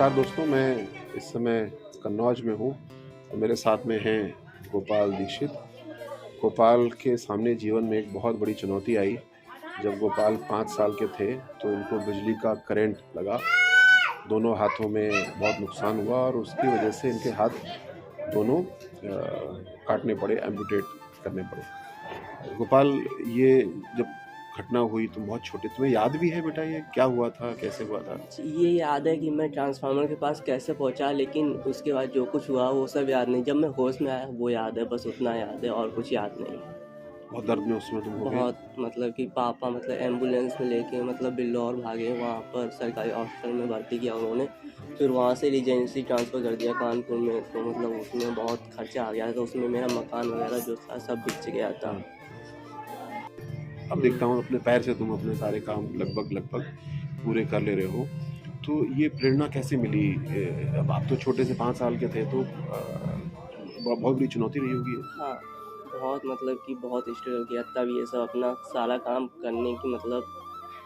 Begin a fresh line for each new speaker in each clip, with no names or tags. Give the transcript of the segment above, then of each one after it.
नमस्कार दोस्तों, मैं इस समय कन्नौज में हूँ और मेरे साथ में हैं गोपाल दीक्षित। गोपाल के सामने जीवन में एक बहुत बड़ी चुनौती आई। जब गोपाल 5 साल के थे तो इनको बिजली का करंट लगा। दोनों हाथों में बहुत नुकसान हुआ और उसकी वजह से इनके हाथ दोनों काटने पड़े, एम्पुटेट करने पड़े। गोपाल, ये जब घटना हुई तुम बहुत छोटे, तुम्हें याद भी है बेटा ये क्या हुआ था, कैसे हुआ था?
ये याद है कि मैं ट्रांसफार्मर के पास कैसे पहुंचा, लेकिन उसके बाद जो कुछ हुआ वो सब याद नहीं। जब मैं होश में आया वो याद है, बस उतना याद है और कुछ याद नहीं।
बहुत दर्द में उसमें तुम हो गए?
बहुत कि पापा एम्बुलेंस में लेके बिल्लौर भागे, वहाँ पर सरकारी हॉस्पिटल में भर्ती किया उन्होंने। फिर वहाँ से रीजेंसी ट्रांसफ़र कर दिया कानपुर में। तो उसमें बहुत खर्चा आ गया था, तो उसमें मेरा मकान वगैरह जो था सब बिक गया था।
अब देखता हूँ अपने पैर से तुम अपने सारे काम लगभग पूरे कर ले रहे हो। तो ये प्रेरणा कैसे मिली? अब आप तो छोटे से 5 साल के थे, तो बहुत बड़ी चुनौती रही होगी।
हाँ, बहुत कि बहुत स्ट्रगल किया, तब ये सब अपना सारा काम करने की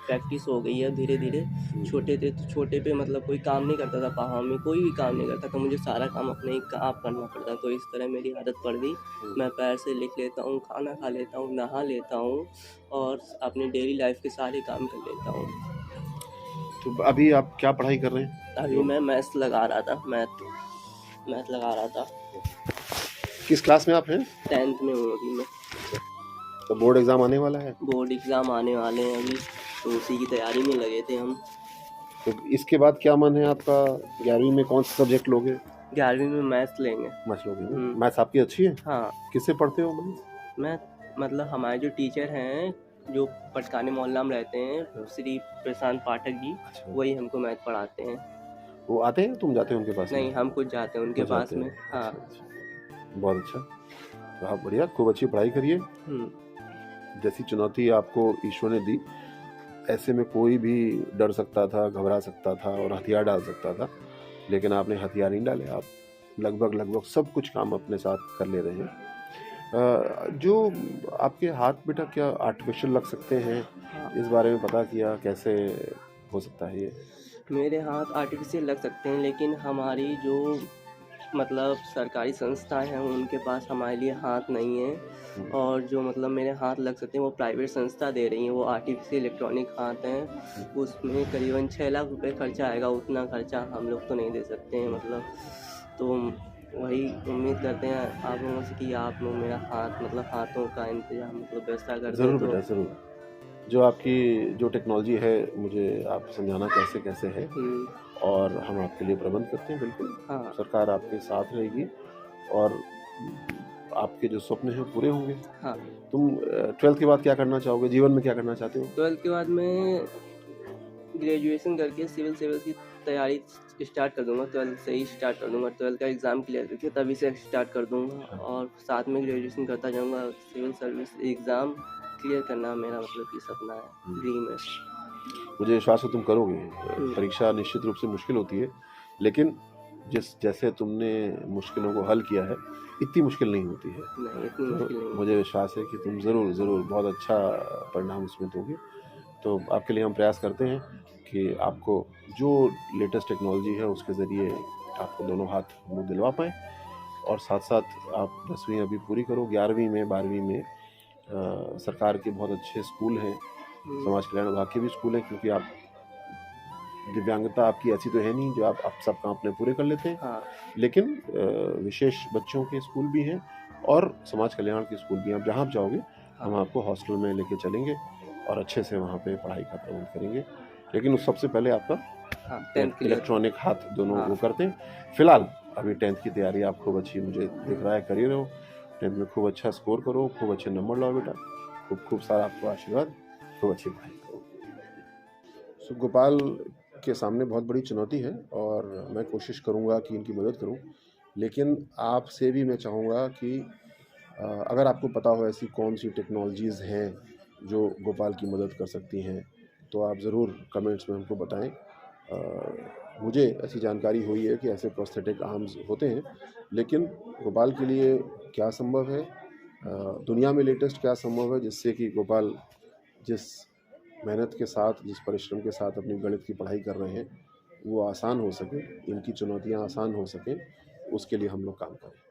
प्रैक्टिस हो गई है धीरे धीरे। छोटे थे तो छोटे पे कोई काम नहीं करता था, पापा में कोई भी काम नहीं करता था, मुझे सारा काम अपने ही आप करना पड़ता। तो इस तरह मेरी आदत पड़ गई। मैं पैर से लिख लेता हूँ, खाना खा लेता हूँ, नहा लेता हूँ और अपने डेली लाइफ के सारे काम कर लेता हूँ।
तो अभी आप क्या पढ़ाई कर रहे हैं?
अभी मैं मैथ्स लगा रहा था, मैथ लगा रहा था।
किस क्लास में आप हैं?
10th में हूँ अभी मैं।
तो बोर्ड एग्जाम आने वाला है?
बोर्ड एग्ज़ाम आने वाले हैं अभी, तो उसी की तैयारी में लगे थे हम।
तो इसके बाद क्या मन है आपका? 11वीं में कौन सा सब्जेक्ट लोगे?
11वीं में मैथ्स लेंगे।
मैथ्स लोगे ना? मैथ्स आपकी अच्छी है?
हाँ,
किससे पढ़ते हो?
मैं हमारे जो टीचर हैं, जो पटकाने मोहल्ला में रहते हैं, श्री प्रशांत पाठक जी,
अच्छा,
वही हमको मैथ पढ़ाते हैं।
वो आते हैं, तुम जाते हो उनके पास?
नहीं, हम खुद जाते हैं उनके
खुद
पास
जाते हो?
में। हाँ।
अच्छा, बहुत अच्छा। तो आप बढ़िया, खूब अच्छी पढ़ाई करिए। जैसी चुनौती आपको ईश्वर ने दी, ऐसे में कोई भी डर सकता था, घबरा सकता था और हथियार डाल सकता था, लेकिन आपने हथियार नहीं डाले। आप लगभग सब कुछ काम अपने साथ कर ले रहे हैं। जो आपके हाथ बेटा क्या आर्टिफिशियल लग सकते हैं?
हाँ,
इस बारे में पता किया कैसे हो सकता है ये?
मेरे हाथ आर्टिफिशियल लग सकते हैं, लेकिन हमारी जो सरकारी संस्थाएं हैं उनके पास हमारे लिए हाथ नहीं है। और जो मेरे हाथ लग सकते हैं वो प्राइवेट संस्था दे रही हैं, वो आर्टिफिशियल इलेक्ट्रॉनिक हाथ हैं। उसमें करीबन 6 लाख रुपए खर्चा आएगा, उतना खर्चा हम लोग तो नहीं दे सकते हैं। तो वही उम्मीद करते हैं आप लोगों से कि आप लोग मेरा हाथ हाथों का इंतजाम व्यवस्था कर दें।
ज़रूर
तो
बेटा, ज़रूर। जो आपकी जो टेक्नोलॉजी है, मुझे आप समझाना कैसे है, और हम आपके लिए प्रबंध करते हैं। बिल्कुल,
हाँ।
सरकार आपके साथ रहेगी और आपके जो सपने हैं पूरे होंगे।
हाँ।
तुम 12th के बाद क्या करना चाहोगे? जीवन में क्या करना चाहते हो?
12th के बाद मैं ग्रेजुएशन करके सिविल सर्विस की तैयारी स्टार्ट कर दूंगा। 12th से ही स्टार्ट कर दूंगा, 12th का एग्ज़ाम क्लियर करके तभी से स्टार्ट कर दूंगा और साथ में ग्रेजुएशन करता जाऊंगा। सिविल सर्विस एग्ज़ाम क्लियर करना मेरा कि सपना है, ड्रीम है।
मुझे विश्वास है तुम करोगे। परीक्षा निश्चित रूप से मुश्किल होती है, लेकिन जैसे तुमने मुश्किलों को हल किया है, इतनी मुश्किल नहीं होती है।
नहीं, इतनी मुश्किल नहीं।
मुझे विश्वास है कि तुम ज़रूर बहुत अच्छा परिणाम इसमें दोगे। तो आपके लिए हम प्रयास करते हैं कि आपको जो लेटेस्ट टेक्नोलॉजी है उसके ज़रिए आपको दोनों हाथ मुँह दिलवा पाएँ, और साथ साथ आप 10वीं अभी पूरी करो। 11वीं में 12वीं में सरकार के बहुत अच्छे स्कूल हैं, समाज कल्याण विभाग के भी स्कूल हैं, क्योंकि आप दिव्यांगता आपकी ऐसी तो है नहीं जो आप सब काम अपने पूरे कर लेते हैं।
हाँ।
लेकिन विशेष बच्चों के स्कूल भी हैं और समाज कल्याण के स्कूल भी हैं। आप जहाँ आप जाओगे, हम आपको हॉस्टल में लेके चलेंगे और अच्छे से वहाँ पे पढ़ाई का प्रबंध करेंगे। लेकिन उस सबसे पहले आपका इलेक्ट्रॉनिक हाथ दोनों वो करते हैं। फिलहाल अभी 10th की तैयारी आप खूब अच्छी, मुझे दिख रहा है, करिए रहो। 10th में खूब अच्छा स्कोर करो, खूब अच्छे नंबर लाओ बेटा। खूब सारा आपको आशीर्वाद, खूब अच्छी पढ़ाई करो। सो गोपाल के सामने बहुत बड़ी चुनौती है और मैं कोशिश करूंगा कि इनकी मदद करूं, लेकिन आपसे भी मैं चाहूँगा कि अगर आपको पता हो ऐसी कौन सी टेक्नोलॉजीज़ हैं जो गोपाल की मदद कर सकती हैं, तो आप ज़रूर कमेंट्स में हमको बताएं। मुझे ऐसी जानकारी हुई है कि ऐसे प्रोस्थेटिक आर्म्स होते हैं, लेकिन गोपाल के लिए क्या संभव है, दुनिया में लेटेस्ट क्या संभव है, जिससे कि गोपाल जिस मेहनत के साथ, जिस परिश्रम के साथ अपनी गणित की पढ़ाई कर रहे हैं, वो आसान हो सके, इनकी चुनौतियाँ आसान हो सकें, उसके लिए हम लोग काम करें।